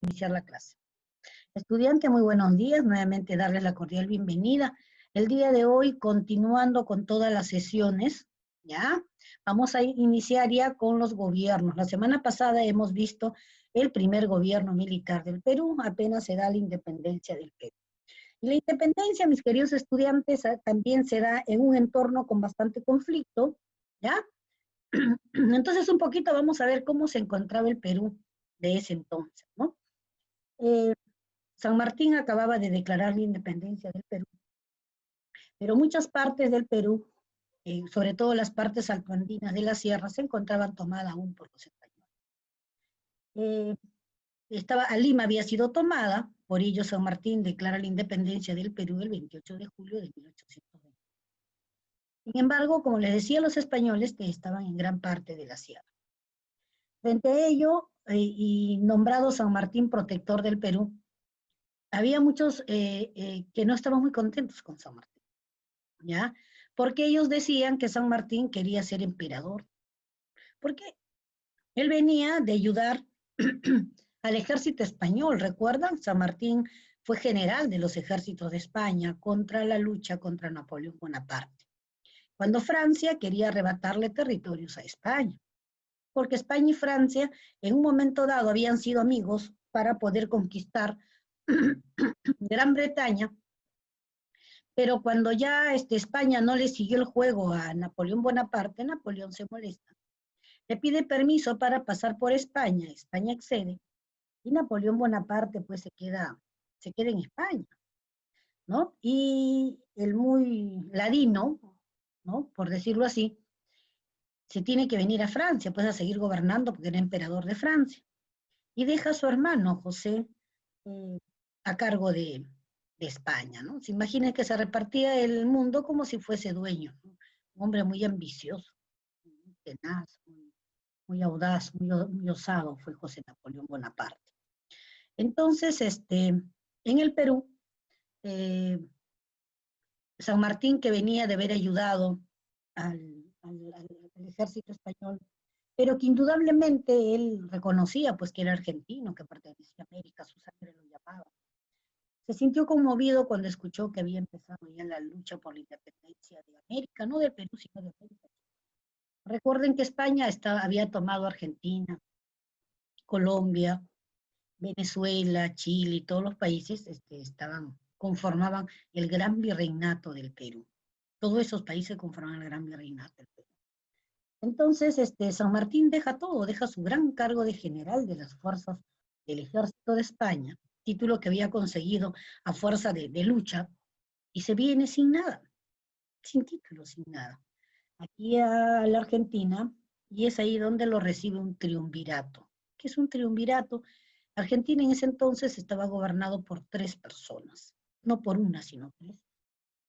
Iniciar la clase. Estudiante, muy buenos días, nuevamente darles la cordial bienvenida. El día de hoy, continuando con todas las sesiones, ¿ya? Vamos a iniciar ya con los gobiernos. La semana pasada hemos visto el primer gobierno militar del Perú, apenas se da la independencia del Perú. Y la independencia, mis queridos estudiantes, también se da en un entorno con bastante conflicto, ¿ya? Entonces, un poquito vamos a ver cómo se encontraba el Perú de ese entonces, ¿no? Eh, San Martín acababa de declarar la independencia del Perú, pero muchas partes del Perú, sobre todo las partes altoandinas de la sierra, se encontraban tomadas aún por los españoles. Lima había sido tomada, por ello San Martín declara la independencia del Perú el 28 de julio de 1820. Sin embargo, como les decía, los españoles que estaban en gran parte de la sierra. Frente a ello, y nombrado San Martín protector del Perú, había muchos que no estaban muy contentos con San Martín, ¿ya? Porque ellos decían que San Martín quería ser emperador, porque él venía de ayudar al ejército español, ¿recuerdan? San Martín fue general de los ejércitos de España contra la lucha contra Napoleón Bonaparte, cuando Francia quería arrebatarle territorios a España, porque España y Francia en un momento dado habían sido amigos para poder conquistar Gran Bretaña, pero cuando ya España no le siguió el juego a Napoleón Bonaparte, Napoleón se molesta, le pide permiso para pasar por España, España accede, y Napoleón Bonaparte pues se queda en España, ¿no? Y el muy ladino, ¿no? Por decirlo así, se tiene que venir a Francia, pues a seguir gobernando porque era emperador de Francia, y deja a su hermano José eh, a cargo de España, ¿no? Se imagina que se repartía el mundo como si fuese dueño, ¿no? Un hombre muy ambicioso, muy tenaz, muy audaz, muy osado fue José Napoleón Bonaparte. Entonces, en el Perú, eh, San Martín, que venía de haber ayudado al ejército español, pero que indudablemente él reconocía pues que era argentino, que pertenecía a América, su sangre lo llamaba. Se sintió conmovido cuando escuchó que había empezado ya la lucha por la independencia de América, no del Perú, sino de América. Recuerden que España había tomado Argentina, Colombia, Venezuela, Chile y todos los países conformaban el gran virreinato del Perú. Todos esos países conformaban el gran virreinato del Perú. Entonces, San Martín deja todo, deja su gran cargo de general de las fuerzas del ejército de España, título que había conseguido a fuerza de lucha, y se viene sin nada, sin título, sin nada, aquí a la Argentina, y es ahí donde lo recibe un triunvirato. ¿Qué es un triunvirato? Argentina en ese entonces estaba gobernado por 3 personas, no por una, sino 3.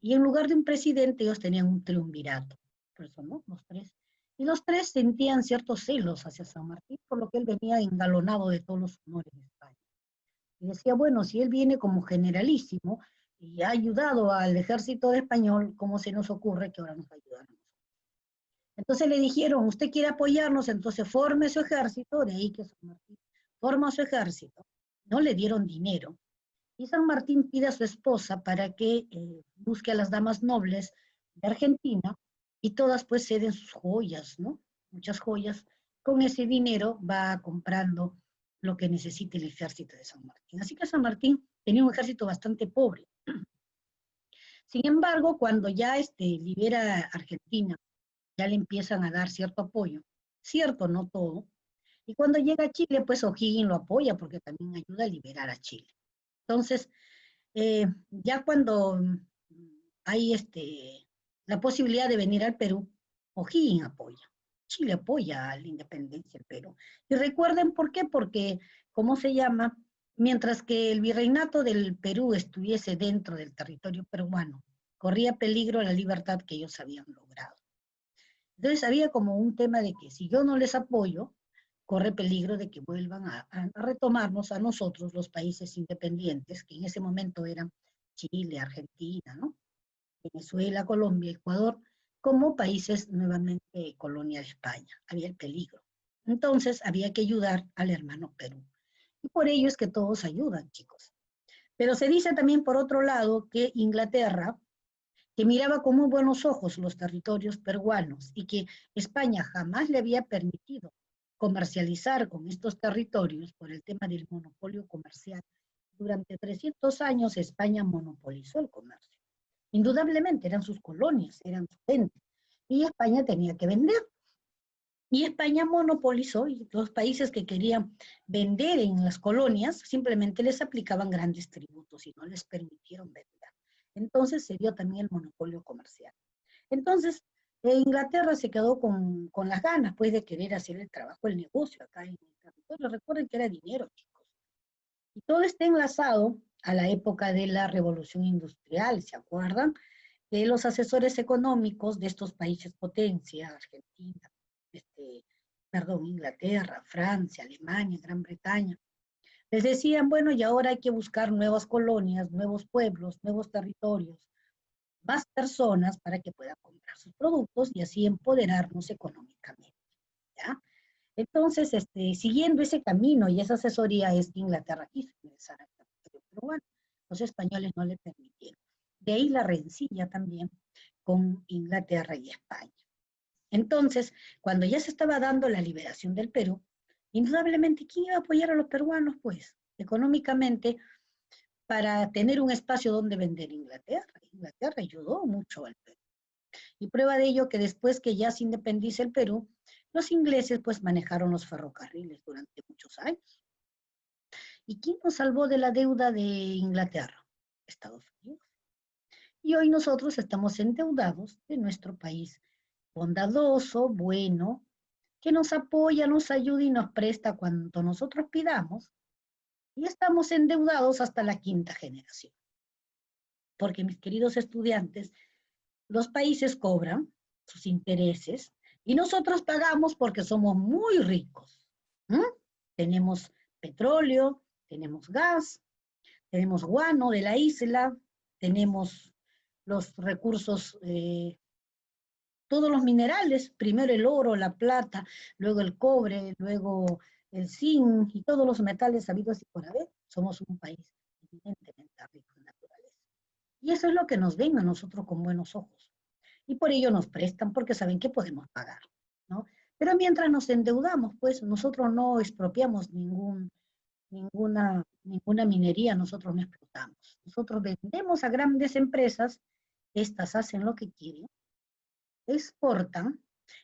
Y en lugar de un presidente, ellos tenían un triunvirato. Por eso, ¿no? Los 3. Y los 3 sentían ciertos celos hacia San Martín, por lo que él venía engalonado de todos los honores de España. Y decía, bueno, si él viene como generalísimo y ha ayudado al ejército español, ¿cómo se nos ocurre que ahora nos va a ayudar a nosotros? Entonces le dijeron, usted quiere apoyarnos, entonces forme su ejército, de ahí que San Martín forma su ejército. No le dieron dinero. Y San Martín pide a su esposa para que busque a las damas nobles de Argentina y todas pues ceden sus joyas, ¿no? Muchas joyas. Con ese dinero va comprando lo que necesita el ejército de San Martín. Así que San Martín tenía un ejército bastante pobre. Sin embargo, cuando ya libera a Argentina, ya le empiezan a dar cierto apoyo, cierto, no todo, y cuando llega a Chile, pues O'Higgins lo apoya porque también ayuda a liberar a Chile. Entonces, ya cuando hay la posibilidad de venir al Perú, O'Higgins apoya, Chile apoya a la independencia del Perú. Y recuerden por qué, porque, ¿cómo se llama? Mientras que el virreinato del Perú estuviese dentro del territorio peruano, corría peligro la libertad que ellos habían logrado. Entonces había como un tema de que si yo no les apoyo, corre peligro de que vuelvan a retomarnos a nosotros, los países independientes, que en ese momento eran Chile, Argentina, ¿no? Venezuela, Colombia, Ecuador, como países nuevamente colonia de España. Había el peligro. Entonces había que ayudar al hermano Perú. Y por ello es que todos ayudan, chicos. Pero se dice también, por otro lado, que Inglaterra, que miraba con muy buenos ojos los territorios peruanos y que España jamás le había permitido comercializar con estos territorios por el tema del monopolio comercial. Durante 300 años España monopolizó el comercio. Indudablemente eran sus colonias, eran su gente. Y España tenía que vender. Y España monopolizó y los países que querían vender en las colonias simplemente les aplicaban grandes tributos y no les permitieron vender. Entonces se dio también el monopolio comercial. Entonces, Inglaterra se quedó con las ganas pues de querer hacer el trabajo, el negocio acá en el territorio. Recuerden que era dinero, chicos. Y todo está enlazado a la época de la Revolución Industrial, ¿se acuerdan? Que los asesores económicos de estos países potencia, Argentina, Inglaterra, Francia, Alemania, Gran Bretaña, les decían, bueno, y ahora hay que buscar nuevas colonias, nuevos pueblos, nuevos territorios, más personas para que puedan comprar sus productos y así empoderarnos económicamente, ¿ya? Entonces, siguiendo ese camino y esa asesoría es que Inglaterra quiso ingresar al territorio peruano. Los españoles no le permitieron. De ahí la rencilla también con Inglaterra y España. Entonces, cuando ya se estaba dando la liberación del Perú, indudablemente, ¿quién iba a apoyar a los peruanos? Pues, económicamente, para tener un espacio donde vender Inglaterra. Inglaterra ayudó mucho al Perú. Y prueba de ello que después que ya se independiza el Perú, los ingleses pues manejaron los ferrocarriles durante muchos años. ¿Y quién nos salvó de la deuda de Inglaterra? Estados Unidos. Y hoy nosotros estamos endeudados de nuestro país bondadoso, bueno, que nos apoya, nos ayuda y nos presta cuanto nosotros pidamos, y estamos endeudados hasta la quinta generación. Porque, mis queridos estudiantes, los países cobran sus intereses y nosotros pagamos porque somos muy ricos. ¿Mm? Tenemos petróleo, tenemos gas, tenemos guano de la isla, tenemos los recursos, todos los minerales, primero el oro, la plata, luego el cobre, luego el zinc y todos los metales habidos y por haber. Somos un país evidentemente rico en naturaleza. Y eso es lo que nos ven a nosotros con buenos ojos. Y por ello nos prestan porque saben que podemos pagar, ¿no? Pero mientras nos endeudamos, pues nosotros no expropiamos ninguna minería, nosotros no explotamos. Nosotros vendemos a grandes empresas, estas hacen lo que quieren, exportan,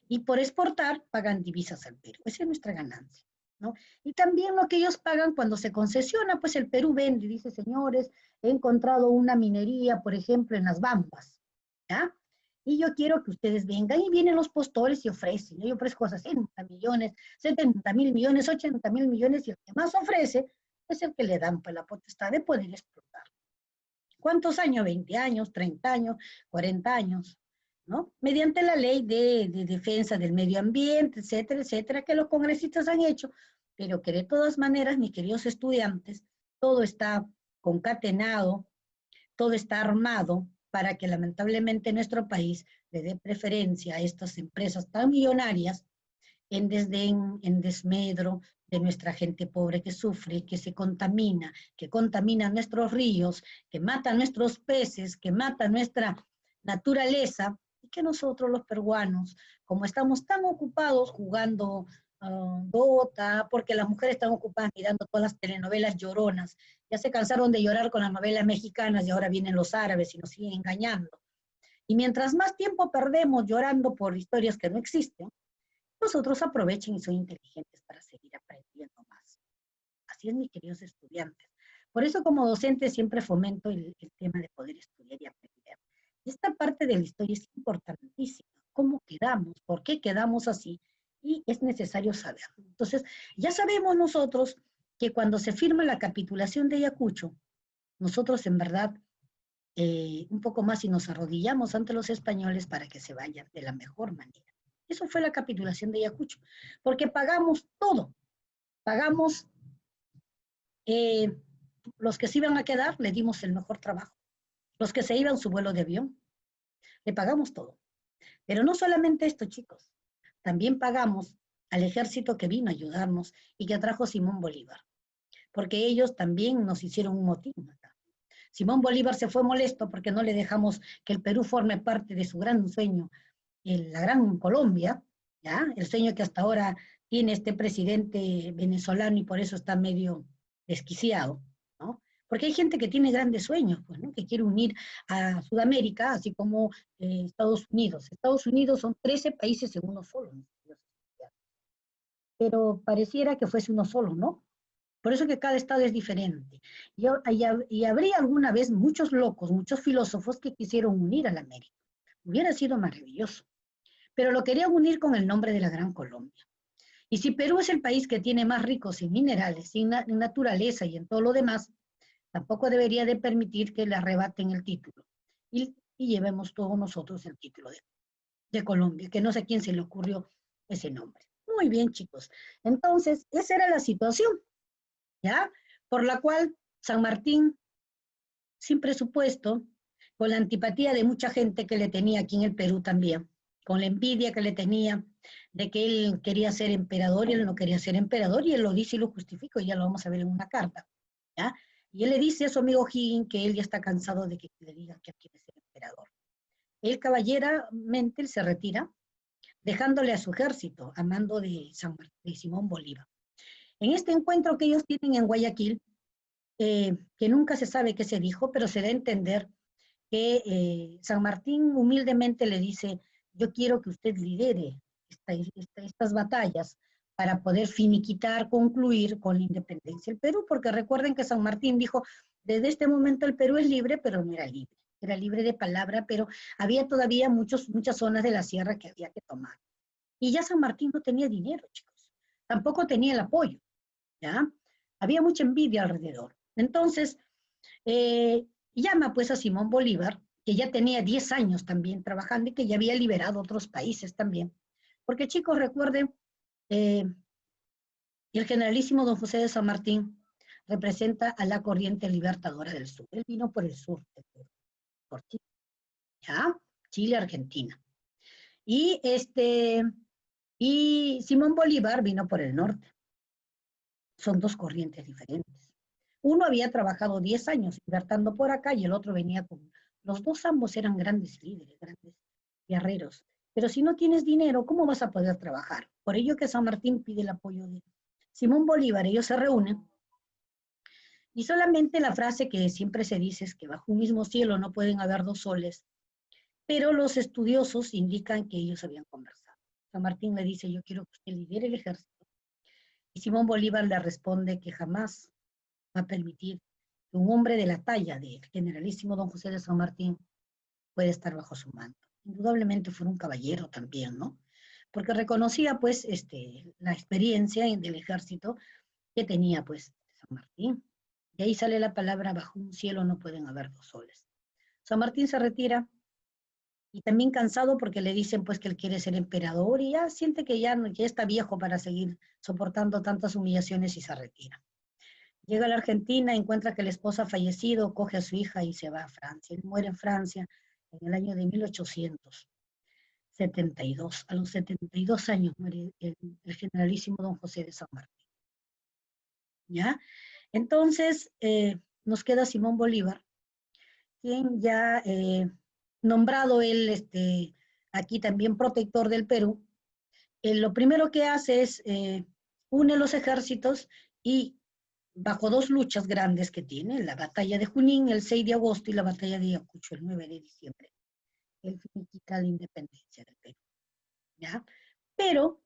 y por exportar pagan divisas al Perú. Esa es nuestra ganancia, ¿no? Y también lo que ellos pagan cuando se concesiona, pues el Perú vende y dice, señores, he encontrado una minería, por ejemplo, en las Bambas, ¿ya? Y yo quiero que ustedes vengan, y vienen los postores y ofrecen. Yo ofrezco 60 millones, 70 mil millones, 80 mil millones, y el que más ofrece es el que le dan pues, la potestad de poder explotar. ¿Cuántos años? 20 años, 30 años, 40 años, ¿no? Mediante la ley de defensa del medio ambiente, etcétera, etcétera, que los congresistas han hecho, pero que de todas maneras, mis queridos estudiantes, todo está concatenado, todo está armado para que lamentablemente nuestro país le dé preferencia a estas empresas tan millonarias en desdén, en desmedro de nuestra gente pobre que sufre, que se contamina, que contamina nuestros ríos, que mata nuestros peces, que mata nuestra naturaleza, y que nosotros los peruanos, como estamos tan ocupados jugando Dota, porque las mujeres están ocupadas mirando todas las telenovelas lloronas, ya se cansaron de llorar con las novelas mexicanas y ahora vienen los árabes y nos siguen engañando. Y mientras más tiempo perdemos llorando por historias que no existen, nosotros aprovechen y son inteligentes para seguir aprendiendo más. Así es, mis queridos estudiantes. Por eso como docente siempre fomento el tema de poder estudiar y aprender. Esta parte de la historia es importantísima. ¿Cómo quedamos? ¿Por qué quedamos así? Y es necesario saberlo. Entonces, ya sabemos nosotros que cuando se firma la capitulación de Ayacucho, nosotros en verdad un poco más y nos arrodillamos ante los españoles para que se vayan de la mejor manera. Eso fue la capitulación de Ayacucho, porque pagamos todo. Pagamos, los que se iban a quedar, le dimos el mejor trabajo. Los que se iban su vuelo de avión, le pagamos todo. Pero no solamente esto, chicos. También pagamos al ejército que vino a ayudarnos y que trajo Simón Bolívar. porque ellos también nos hicieron un motín acá. Simón Bolívar se fue molesto porque no le dejamos que el Perú forme parte de su gran sueño, la gran Colombia, ¿ya? El sueño que hasta ahora tiene este presidente venezolano y por eso está medio desquiciado, ¿no? Porque hay gente que tiene grandes sueños, pues, ¿no? Que quiere unir a Sudamérica, así como Estados Unidos. Estados Unidos son 13 países en uno solo, ¿no? Pero pareciera que fuese uno solo, ¿no? Por eso que cada estado es diferente. Y habría alguna vez muchos locos, muchos filósofos que quisieron unir a la América. Hubiera sido maravilloso. Pero lo querían unir con el nombre de la Gran Colombia. Y si Perú es el país que tiene más ricos en minerales, en naturaleza y en todo lo demás, tampoco debería de permitir que le arrebaten el título. Y llevemos todos nosotros el título de Colombia, que no sé a quién se le ocurrió ese nombre. Muy bien, chicos. Entonces, esa era la situación, ¿ya? Por la cual San Martín, sin presupuesto, con la antipatía de mucha gente que le tenía aquí en el Perú también, con la envidia que le tenía de que él quería ser emperador y él no quería ser emperador, y él lo dice y lo justifica, y ya lo vamos a ver en una carta, ¿ya? Y él le dice a su amigo Higgins que él ya está cansado de que le digan que quiere ser emperador. Él caballeramente él se retira, dejándole a su ejército a mando de Simón Bolívar. En este encuentro que ellos tienen en Guayaquil, que nunca se sabe qué se dijo, pero se da a entender que San Martín humildemente le dice, yo quiero que usted lidere estas batallas para poder finiquitar, concluir con la independencia del Perú, porque recuerden que San Martín dijo, desde este momento el Perú es libre, pero no era libre de palabra, pero había todavía muchas zonas de la sierra que había que tomar. Y ya San Martín no tenía dinero, chicos, tampoco tenía el apoyo, ¿ya? Había mucha envidia alrededor. Entonces, llama pues a Simón Bolívar, que ya tenía 10 años también trabajando y que ya había liberado otros países también. Porque chicos, recuerden, el generalísimo don José de San Martín representa a la corriente libertadora del sur. Él vino por el sur, por Chile, ¿ya? Chile, Argentina. Y Simón Bolívar vino por el norte. Son dos corrientes diferentes. Uno había trabajado 10 años libertando por acá y el otro venía con... Los dos ambos eran grandes líderes, grandes guerreros. Pero si no tienes dinero, ¿cómo vas a poder trabajar? Por ello que San Martín pide el apoyo de Simón Bolívar. Ellos se reúnen y solamente la frase que siempre se dice es que bajo un mismo cielo no pueden haber dos soles, pero los estudiosos indican que ellos habían conversado. San Martín le dice, yo quiero que usted lidere el ejército. Y Simón Bolívar le responde que jamás va a permitir que un hombre de la talla del generalísimo don José de San Martín pueda estar bajo su manto. Indudablemente fue un caballero también, ¿no? Porque reconocía pues la experiencia del ejército que tenía pues San Martín. Y ahí sale la palabra, bajo un cielo no pueden haber dos soles. San Martín se retira y también cansado porque le dicen pues que él quiere ser emperador y ya siente que ya está viejo para seguir soportando tantas humillaciones y se retira. Llega a la Argentina, encuentra que la esposa ha fallecido, coge a su hija y se va a Francia. Él muere en Francia en el año de 1872. A los 72 años muere el generalísimo don José de San Martín. ¿Ya? Entonces, nos queda Simón Bolívar, quien ya nombrado él aquí también protector del Perú. Lo primero que hace es une los ejércitos y bajo dos luchas grandes que tiene, la batalla de Junín el 6 de agosto y la batalla de Ayacucho el 9 de diciembre. Él finiquita la independencia del Perú, ¿ya? Pero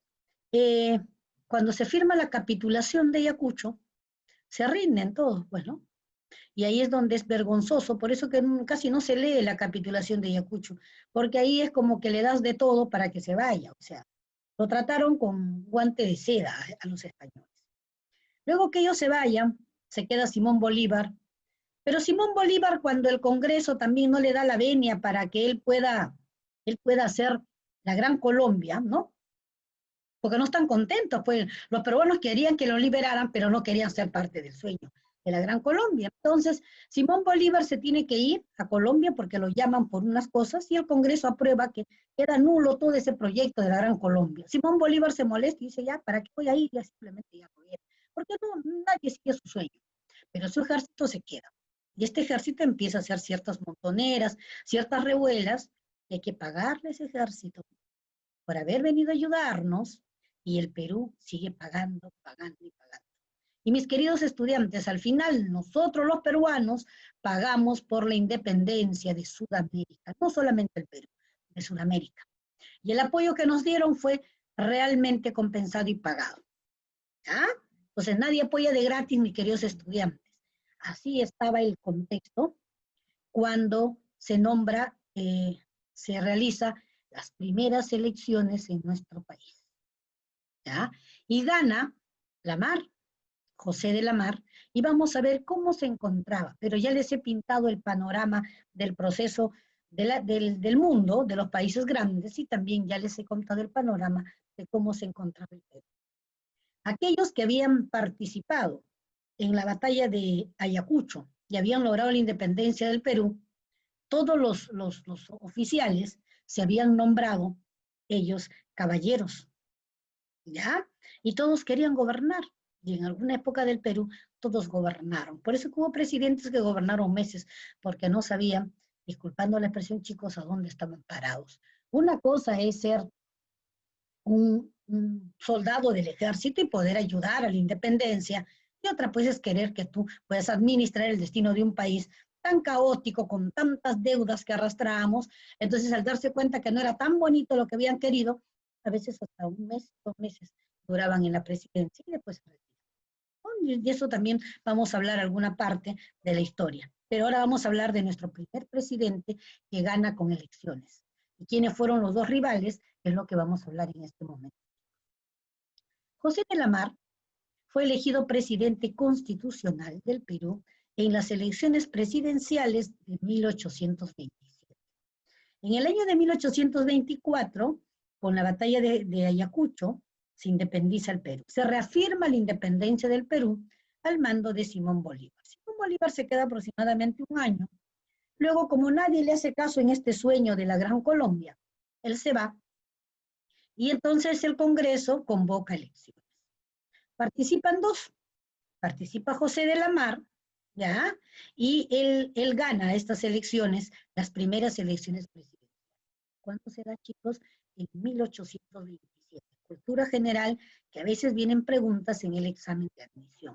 cuando se firma la capitulación de Ayacucho, se rinden todos, pues, ¿no? Y ahí es donde es vergonzoso, por eso que casi no se lee la capitulación de Ayacucho, porque ahí es como que le das de todo para que se vaya, o sea, lo trataron con guante de seda a los españoles. Luego que ellos se vayan, se queda Simón Bolívar, pero Simón Bolívar cuando el Congreso también no le da la venia para que él pueda hacer la Gran Colombia, ¿no? Porque no están contentos, pues los peruanos querían que lo liberaran, pero no querían ser parte del sueño de la Gran Colombia. Entonces, Simón Bolívar se tiene que ir a Colombia porque lo llaman por unas cosas y el Congreso aprueba que queda nulo todo ese proyecto de la Gran Colombia. Simón Bolívar se molesta y dice, ya, ¿para qué voy a ir? Ya simplemente ya voy a ir. porque nadie sigue su sueño, pero su ejército se queda. Y este ejército empieza a hacer ciertas montoneras, ciertas revuelas, y hay que pagarle a ese ejército por haber venido a ayudarnos, y el Perú sigue pagando, pagando y pagando. Y mis queridos estudiantes, al final nosotros los peruanos pagamos por la independencia de Sudamérica, no solamente el Perú, de Sudamérica. Y el apoyo que nos dieron fue realmente compensado y pagado. ¿Ya? Entonces nadie apoya de gratis, mis queridos estudiantes. Así estaba el contexto cuando se nombra, se realiza las primeras elecciones en nuestro país. ¿Ya? Y gana Lamar, José de Lamar, y vamos a ver cómo se encontraba, pero ya les he pintado el panorama del proceso del mundo, de los países grandes, y también ya les he contado el panorama de cómo se encontraba el Perú. Aquellos que habían participado en la batalla de Ayacucho y habían logrado la independencia del Perú, todos los oficiales se habían nombrado ellos caballeros, ¿ya? Y todos querían gobernar. Y en alguna época del Perú, todos gobernaron. Por eso hubo presidentes que gobernaron meses, porque no sabían, disculpando la expresión, chicos, a dónde estaban parados. Una cosa es ser un soldado del ejército y poder ayudar a la independencia, y otra pues es querer que tú puedas administrar el destino de un país tan caótico, con tantas deudas que arrastramos. Entonces, al darse cuenta que no era tan bonito lo que habían querido, a veces hasta un mes, 2 meses duraban en la presidencia y después se retiran. Y eso también vamos a hablar alguna parte de la historia. Pero ahora vamos a hablar de nuestro primer presidente que gana con elecciones. Y quiénes fueron los dos rivales, es lo que vamos a hablar en este momento. José de Lamar fue elegido presidente constitucional del Perú en las elecciones presidenciales de 1827. En el año de 1824, con la batalla de Ayacucho, se independiza el Perú. Se reafirma la independencia del Perú al mando de Simón Bolívar. Simón Bolívar se queda aproximadamente un año. Luego, como nadie le hace caso en este sueño de la Gran Colombia, él se va y entonces el Congreso convoca elecciones. Participan dos. Participa José de Lamar, ¿ya? Y él gana estas elecciones, las primeras elecciones presidenciales. ¿Cuándo se da, chicos? En 1827. Cultura general, que a veces vienen preguntas en el examen de admisión.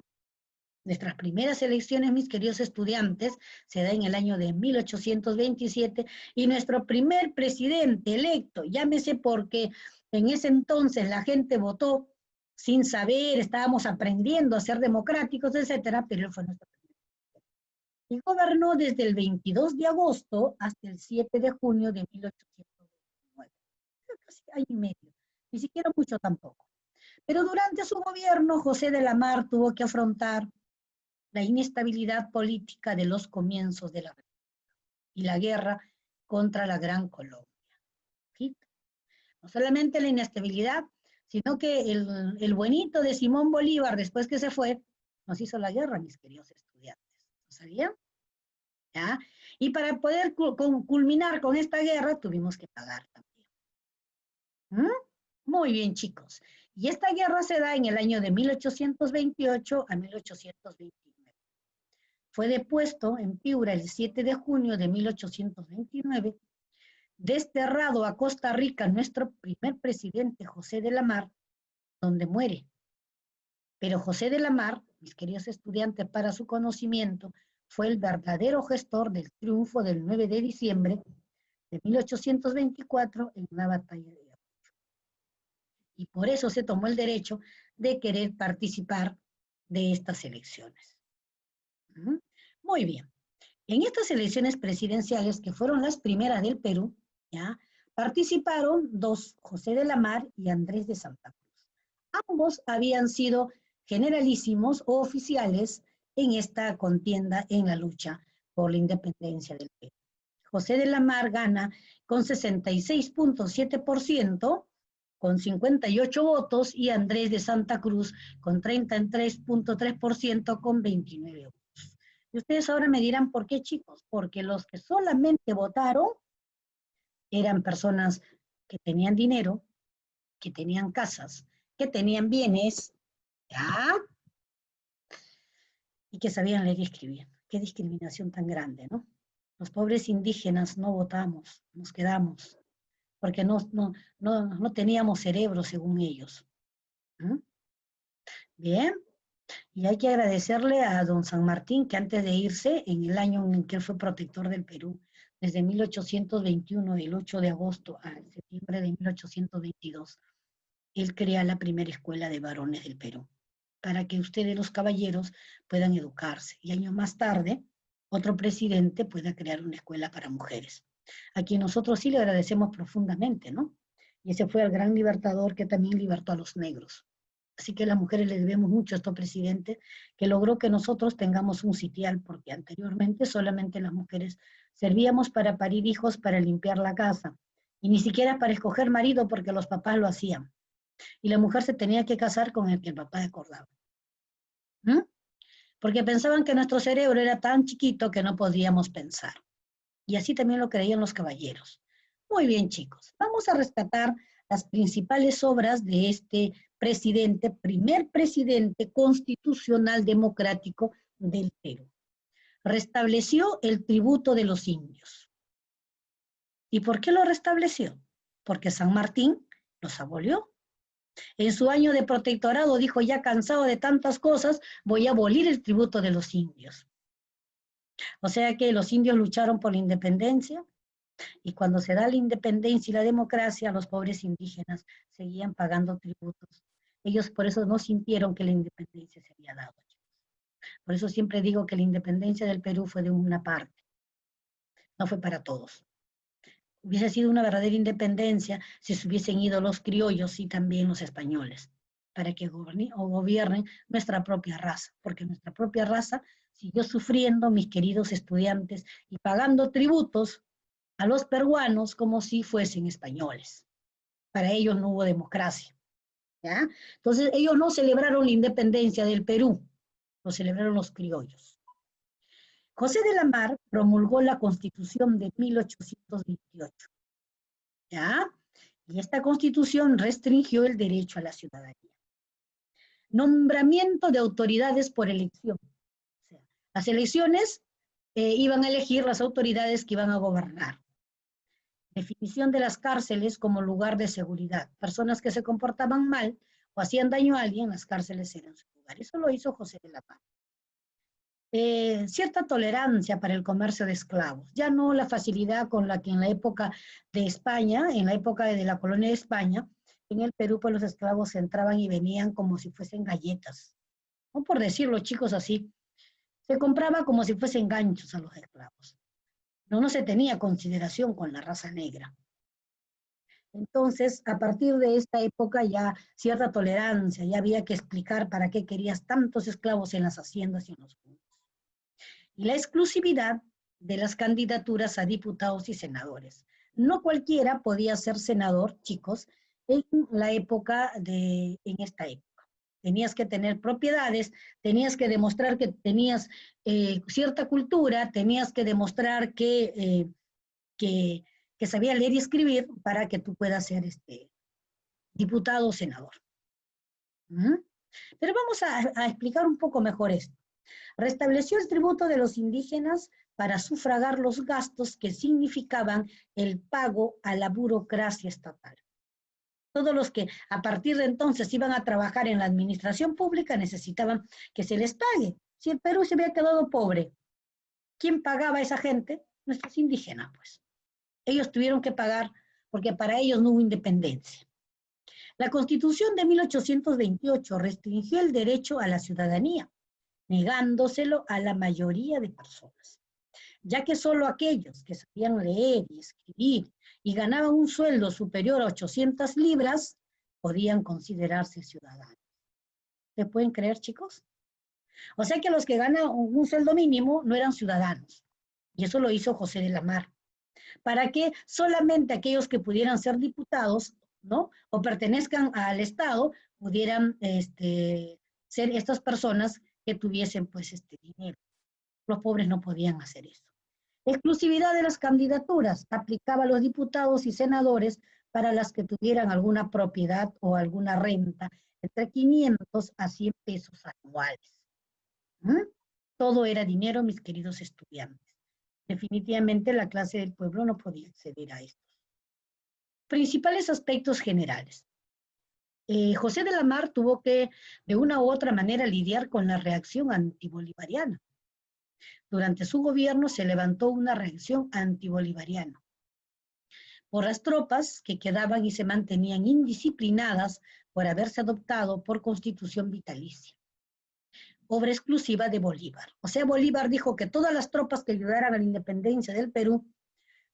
Nuestras primeras elecciones, mis queridos estudiantes, se da en el año de 1827, y nuestro primer presidente electo, llámese porque en ese entonces la gente votó sin saber, estábamos aprendiendo a ser democráticos, etcétera, pero él fue nuestro primer presidente. Y gobernó desde el 22 de agosto hasta el 7 de junio de 1829. Casi año y medio, ni siquiera mucho tampoco. Pero durante su gobierno, José de Lamar tuvo que afrontar la inestabilidad política de los comienzos de la República y la guerra contra la Gran Colombia. ¿Sí? No solamente la inestabilidad, sino que el buenito de Simón Bolívar, después que se fue, nos hizo la guerra, mis queridos estudiantes. ¿Lo sabían? ¿Ya? Y para poder culminar con esta guerra, tuvimos que pagar también. Muy bien, chicos. Y esta guerra se da en el año de 1828 a 1829. Fue depuesto en Piura el 7 de junio de 1829, desterrado a Costa Rica nuestro primer presidente José de Lamar, donde muere. Pero José de Lamar, mis queridos estudiantes, para su conocimiento, fue el verdadero gestor del triunfo del 9 de diciembre de 1824 en la batalla de Ayacucho. Y por eso se tomó el derecho de querer participar de estas elecciones. Muy bien. En estas elecciones presidenciales, que fueron las primeras del Perú, ¿ya?, participaron dos, José de Lamar y Andrés de Santa Cruz. Ambos habían sido generalísimos o oficiales en esta contienda, en la lucha por la independencia del Perú. José de Lamar gana con 66.7%, con 58 votos, y Andrés de Santa Cruz con 33.3%, con 29 votos. Y ustedes ahora me dirán, ¿por qué, chicos? Porque los que solamente votaron eran personas que tenían dinero, que tenían casas, que tenían bienes, ¿ya? y que sabían leer y escribir. Qué discriminación tan grande, ¿no? Los pobres indígenas no votamos, nos quedamos, porque no teníamos cerebro según ellos. ¿Mm? Bien, y hay que agradecerle a don San Martín que antes de irse, en el año en que él fue protector del Perú, desde 1821, del 8 de agosto a septiembre de 1822, él crea la primera escuela de varones del Perú, para que ustedes los caballeros puedan educarse. Y años más tarde, otro presidente pueda crear una escuela para mujeres, a quien nosotros sí le agradecemos profundamente, ¿no? Y ese fue el gran libertador que también libertó a los negros. Así que las mujeres le debemos mucho a este presidente que logró que nosotros tengamos un sitial, porque anteriormente solamente las mujeres servíamos para parir hijos, para limpiar la casa, y ni siquiera para escoger marido porque los papás lo hacían. Y la mujer se tenía que casar con el que el papá acordaba. ¿Mm? Porque pensaban que nuestro cerebro era tan chiquito que no podíamos pensar. Y así también lo creían los caballeros. Muy bien, chicos, vamos a rescatar las principales obras de este presidente, primer presidente constitucional democrático del Perú. Restableció el tributo de los indios. ¿Y por qué lo restableció? Porque San Martín los abolió. En su año de protectorado dijo, ya cansado de tantas cosas, voy a abolir el tributo de los indios. O sea que los indios lucharon por la independencia, y cuando se da la independencia y la democracia, los pobres indígenas seguían pagando tributos. Ellos por eso no sintieron que la independencia se había dado. Por eso siempre digo que la independencia del Perú fue de una parte, no fue para todos. Hubiese sido una verdadera independencia si se hubiesen ido los criollos y también los españoles, para que gobiernen nuestra propia raza, porque nuestra propia raza siguió sufriendo, mis queridos estudiantes, y pagando tributos a los peruanos como si fuesen españoles. Para ellos no hubo democracia, ¿ya? Entonces ellos no celebraron la independencia del Perú, lo celebraron los criollos. José de la Mar promulgó la Constitución de 1828, ¿ya? Y esta Constitución restringió el derecho a la ciudadanía. Nombramiento de autoridades por elección. O sea, las elecciones iban a elegir las autoridades que iban a gobernar. Definición de las cárceles como lugar de seguridad. Personas que se comportaban mal o hacían daño a alguien, las cárceles eran su lugar. Eso lo hizo José de la Paz. Cierta tolerancia para el comercio de esclavos. Ya no la facilidad con la que en la época de España, en la época de la colonia de España, en el Perú, pues los esclavos entraban y venían como si fuesen galletas. No por decirlo, chicos, así. Se compraba como si fuesen ganchos a los esclavos. No se tenía consideración con la raza negra. Entonces, a partir de esta época ya cierta tolerancia, ya había que explicar para qué querías tantos esclavos en las haciendas y en los puntos. Y la exclusividad de las candidaturas a diputados y senadores. No cualquiera podía ser senador, chicos, en esta época. Tenías que tener propiedades, tenías que demostrar que tenías cierta cultura, tenías que demostrar que sabía leer y escribir para que tú puedas ser diputado o senador. ¿Mm? Pero vamos a explicar un poco mejor esto. Restableció el tributo de los indígenas para sufragar los gastos que significaban el pago a la burocracia estatal. Todos los que a partir de entonces iban a trabajar en la administración pública necesitaban que se les pague. Si el Perú se había quedado pobre, ¿quién pagaba a esa gente? Nuestros indígenas, pues. Ellos tuvieron que pagar porque para ellos no hubo independencia. La Constitución de 1828 restringió el derecho a la ciudadanía, negándoselo a la mayoría de personas, ya que solo aquellos que sabían leer y escribir y ganaban un sueldo superior a 800 libras podían considerarse ciudadanos. ¿Se pueden creer, chicos? O sea que los que ganan un sueldo mínimo no eran ciudadanos. Y eso lo hizo José de la Mar, para que solamente aquellos que pudieran ser diputados, ¿no? O pertenezcan al Estado, pudieran ser estas personas que tuviesen, pues, dinero. Los pobres no podían hacer eso. Exclusividad de las candidaturas. Aplicaba a los diputados y senadores para las que tuvieran alguna propiedad o alguna renta entre 500 a 100 pesos anuales. ¿Mm? Todo era dinero, mis queridos estudiantes. Definitivamente la clase del pueblo no podía acceder a esto. Principales aspectos generales. José de la Mar tuvo que, de una u otra manera, lidiar con la reacción antibolivariana. Durante su gobierno se levantó una reacción antibolivariana por las tropas que quedaban y se mantenían indisciplinadas por haberse adoptado por constitución vitalicia, obra exclusiva de Bolívar. O sea, Bolívar dijo que todas las tropas que ayudaran a la independencia del Perú,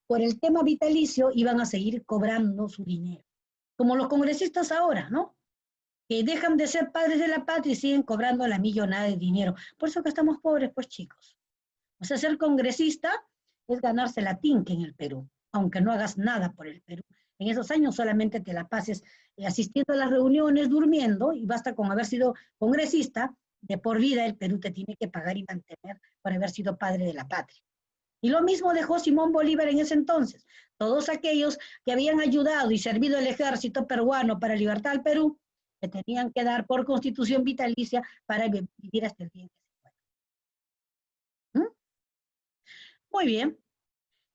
por el tema vitalicio, iban a seguir cobrando su dinero. Como los congresistas ahora, ¿no? Que dejan de ser padres de la patria y siguen cobrando la millonada de dinero. Por eso que estamos pobres, pues, chicos. O sea, ser congresista es ganarse la tinca en el Perú, aunque no hagas nada por el Perú. En esos años solamente te la pases asistiendo a las reuniones, durmiendo, y basta con haber sido congresista, de por vida el Perú te tiene que pagar y mantener por haber sido padre de la patria. Y lo mismo dejó Simón Bolívar en ese entonces. Todos aquellos que habían ayudado y servido al ejército peruano para libertar al Perú, que tenían que dar por constitución vitalicia para vivir hasta el día que se muera. Muy bien.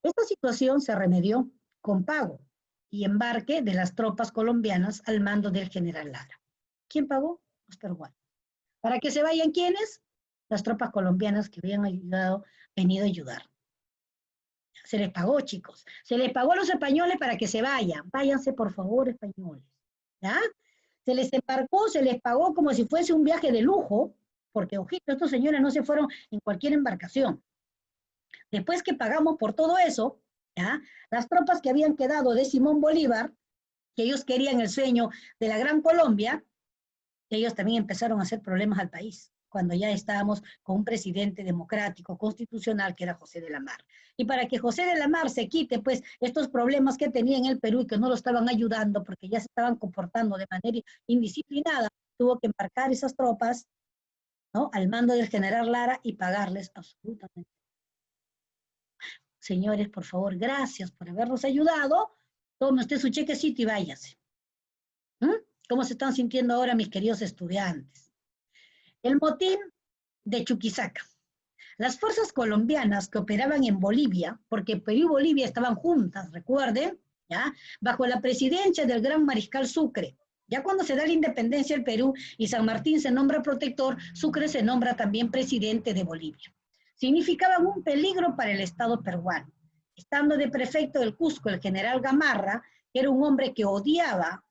Esta situación se remedió con pago y embarque de las tropas colombianas al mando del general Lara. ¿Quién pagó? Los peruanos. ¿Para que se vayan quiénes? Las tropas colombianas que habían venido a ayudar. Se les pagó, chicos. Se les pagó a los españoles para que se vayan. Váyanse, por favor, españoles. ¿Ya? Se les embarcó, se les pagó como si fuese un viaje de lujo, porque, ojito, estos señores no se fueron en cualquier embarcación. Después que pagamos por todo eso, ¿ya? Las tropas que habían quedado de Simón Bolívar, que ellos querían el sueño de la Gran Colombia, ellos también empezaron a hacer problemas al país, cuando ya estábamos con un presidente democrático, constitucional, que era José de la Mar. Y para que José de la Mar se quite, pues, estos problemas que tenía en el Perú y que no lo estaban ayudando porque ya se estaban comportando de manera indisciplinada, tuvo que embarcar esas tropas, ¿no?, al mando del general Lara y pagarles absolutamente. Señores, por favor, gracias por habernos ayudado. Tome usted su chequecito y váyase. ¿Cómo se están sintiendo ahora mis queridos estudiantes? El motín de Chuquisaca. Las fuerzas colombianas que operaban en Bolivia, porque Perú y Bolivia estaban juntas, recuerden, ¿ya?, bajo la presidencia del gran mariscal Sucre. Ya cuando se da la independencia del Perú y San Martín se nombra protector, Sucre se nombra también presidente de Bolivia. Significaban un peligro para el Estado peruano. Estando de prefecto del Cusco el general Gamarra, que era un hombre que odiaba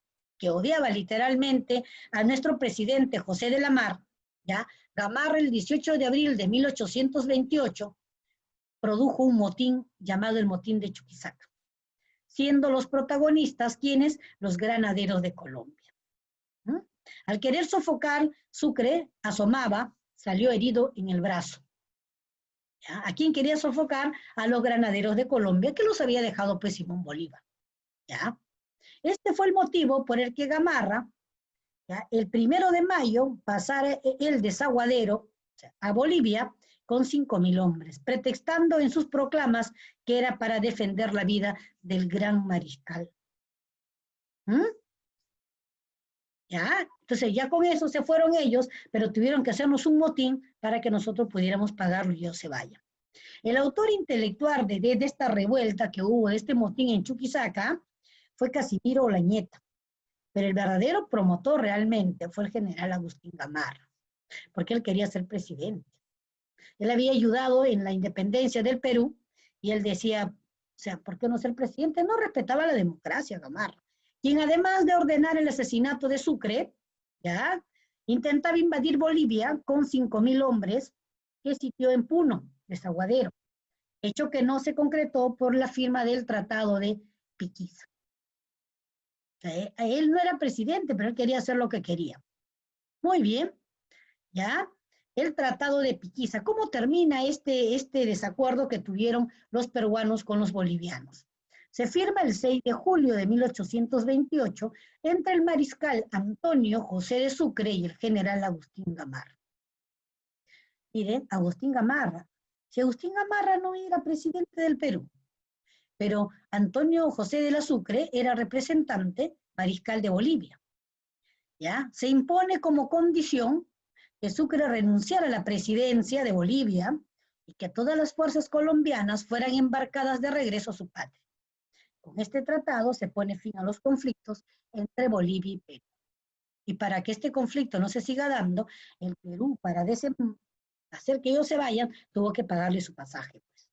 literalmente a nuestro presidente José de la Mar, ¿ya? Gamarra, el 18 de abril de 1828, produjo un motín llamado el motín de Chuquisaca, siendo los protagonistas, ¿quiénes? Los granaderos de Colombia. Al querer sofocar, Sucre asomaba, salió herido en el brazo. ¿Ya? ¿A quién quería sofocar? A los granaderos de Colombia, que los había dejado pues Simón Bolívar. ¿Ya? Este fue el motivo por el que Gamarra, ¿ya?, el 1 de mayo pasara el desaguadero, o sea, a Bolivia con 5.000 hombres, pretextando en sus proclamas que era para defender la vida del gran mariscal. ¿Ya? Entonces ya con eso se fueron ellos, pero tuvieron que hacernos un motín para que nosotros pudiéramos pagarlo y ellos se vayan. El autor intelectual de esta revuelta que hubo, de este motín en Chuquisaca, fue Casimiro Olañeta, pero el verdadero promotor realmente fue el general Agustín Gamarra, porque él quería ser presidente. Él había ayudado en la independencia del Perú y él decía, o sea, ¿por qué no ser presidente? No respetaba la democracia, Gamarra, quien además de ordenar el asesinato de Sucre, ¿ya?, intentaba invadir Bolivia con 5.000 hombres que sitió en Puno, Desaguadero, hecho que no se concretó por la firma del Tratado de Piquiza. O sea, él no era presidente, pero él quería hacer lo que quería. Muy bien, ¿ya? El Tratado de Piquiza. ¿Cómo termina este desacuerdo que tuvieron los peruanos con los bolivianos? Se firma el 6 de julio de 1828 entre el mariscal Antonio José de Sucre y el general Agustín Gamarra. Miren, Agustín Gamarra. Si Agustín Gamarra no era presidente del Perú, pero Antonio José de la Sucre era representante mariscal de Bolivia. ¿Ya? Se impone como condición que Sucre renunciara a la presidencia de Bolivia y que todas las fuerzas colombianas fueran embarcadas de regreso a su patria. Con este tratado se pone fin a los conflictos entre Bolivia y Perú. Y para que este conflicto no se siga dando, el Perú, para hacer que ellos se vayan, tuvo que pagarle su pasaje, pues,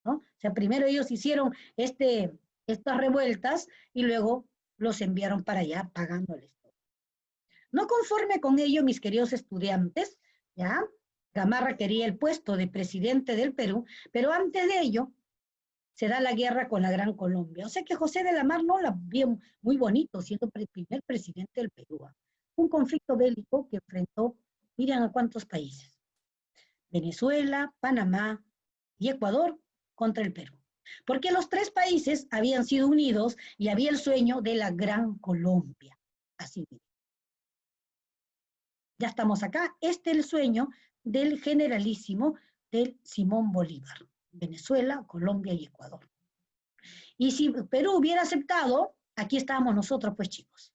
¿no? O sea, primero ellos hicieron estas revueltas y luego los enviaron para allá pagándoles todo. No conforme con ello, mis queridos estudiantes, ¿ya? Gamarra quería el puesto de presidente del Perú, pero antes de ello se da la guerra con la Gran Colombia. O sea que José de la Mar no la vio muy bonito siendo el primer presidente del Perú. Un conflicto bélico que enfrentó, miren a cuántos países. Venezuela, Panamá y Ecuador contra el Perú. Porque los tres países habían sido unidos y había el sueño de la Gran Colombia. Así mismo. Ya estamos acá. Este es el sueño del generalísimo del Simón Bolívar. Venezuela, Colombia y Ecuador. Y si Perú hubiera aceptado, aquí estábamos nosotros, pues chicos.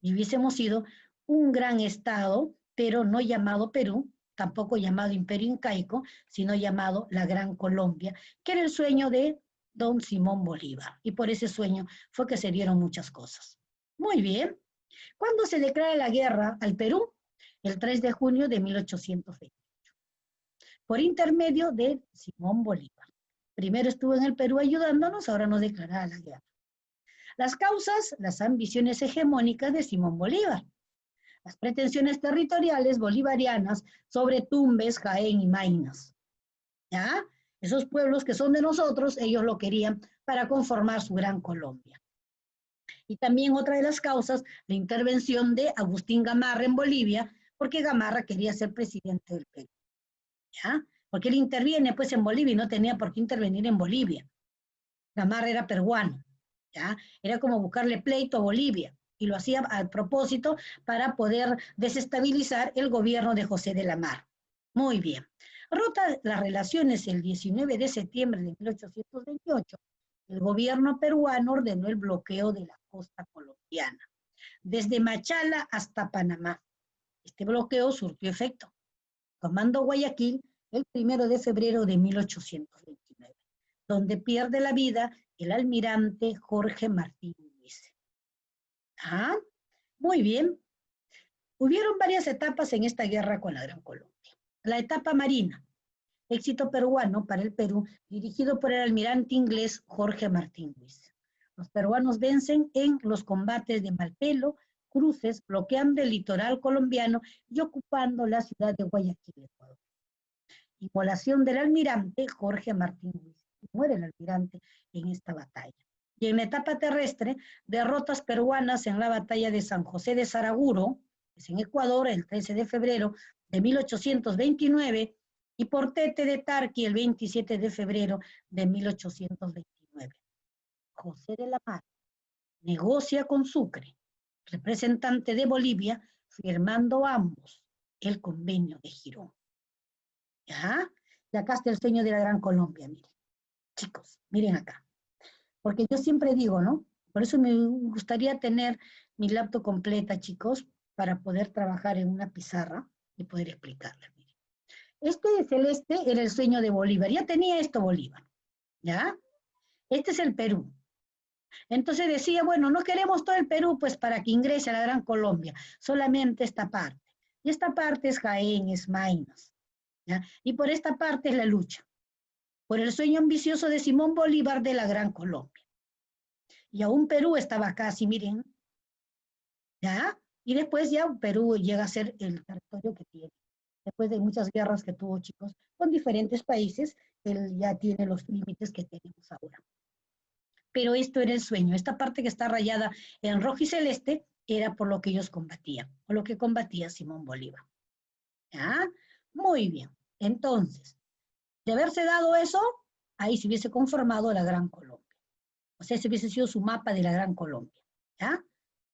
Y hubiésemos sido un gran estado, pero no llamado Perú, tampoco llamado Imperio Incaico, sino llamado la Gran Colombia, que era el sueño de don Simón Bolívar. Y por ese sueño fue que se dieron muchas cosas. Muy bien. ¿Cuándo se declara la guerra al Perú? El 3 de junio de 1828. Por intermedio de Simón Bolívar. Primero estuvo en el Perú ayudándonos, ahora nos declara la guerra. Las causas, las ambiciones hegemónicas de Simón Bolívar. Las pretensiones territoriales bolivarianas sobre Tumbes, Jaén y Maynas. ¿Ya? Esos pueblos que son de nosotros, ellos lo querían para conformar su Gran Colombia. Y también otra de las causas, la intervención de Agustín Gamarra en Bolivia, porque Gamarra quería ser presidente del Perú. ¿Ya? Porque él interviene pues en Bolivia y no tenía por qué intervenir en Bolivia. Gamarra era peruano, ¿ya? Era como buscarle pleito a Bolivia, y lo hacía a propósito para poder desestabilizar el gobierno de José de la Mar. Muy bien. Rota las relaciones el 19 de septiembre de 1828, el gobierno peruano ordenó el bloqueo de la costa colombiana, desde Machala hasta Panamá. Este bloqueo surtió efecto, tomando Guayaquil el 1 de febrero de 1829, donde pierde la vida el almirante Jorge Martín Luis. Ah, muy bien. Hubieron varias etapas en esta guerra con la Gran Colombia. La etapa marina, éxito peruano para el Perú, dirigido por el almirante inglés Jorge Martín Luis. Los peruanos vencen en los combates de Malpelo, Cruces, bloqueando el litoral colombiano y ocupando la ciudad de Guayaquil, Ecuador. Inmolación del almirante Jorge Martín Luis. Muere el almirante en esta batalla. Y en la etapa terrestre, derrotas peruanas en la batalla de San José de Saraguro, que es en Ecuador, el 13 de febrero de 1829, y Portete de Tarqui el 27 de febrero de 1829. José de la Mar negocia con Sucre, representante de Bolivia, firmando ambos el convenio de Girón. ¿Ya? Y acá está el sueño de la Gran Colombia, miren. Chicos, miren acá. Porque yo siempre digo, ¿no? Por eso me gustaría tener mi laptop completa, chicos, para poder trabajar en una pizarra y poder explicarles. Miren. Este de celeste era el sueño de Bolívar. Ya tenía esto Bolívar, ¿ya? Este es el Perú. Entonces decía, bueno, no queremos todo el Perú, pues para que ingrese a la Gran Colombia, solamente esta parte. Y esta parte es Jaén, es Maynas. ¿Ya? Y por esta parte es la lucha, por el sueño ambicioso de Simón Bolívar de la Gran Colombia. Y aún Perú estaba casi, miren, ¿ya? Y después ya Perú llega a ser el territorio que tiene. Después de muchas guerras que tuvo, chicos, con diferentes países, él ya tiene los límites que tenemos ahora. Pero esto era el sueño. Esta parte que está rayada en rojo y celeste era por lo que ellos combatían, por lo que combatía Simón Bolívar. ¿Ya? Muy bien. Entonces, de haberse dado eso, ahí se hubiese conformado la Gran Colombia. O sea, ese hubiese sido su mapa de la Gran Colombia. ¿Ya?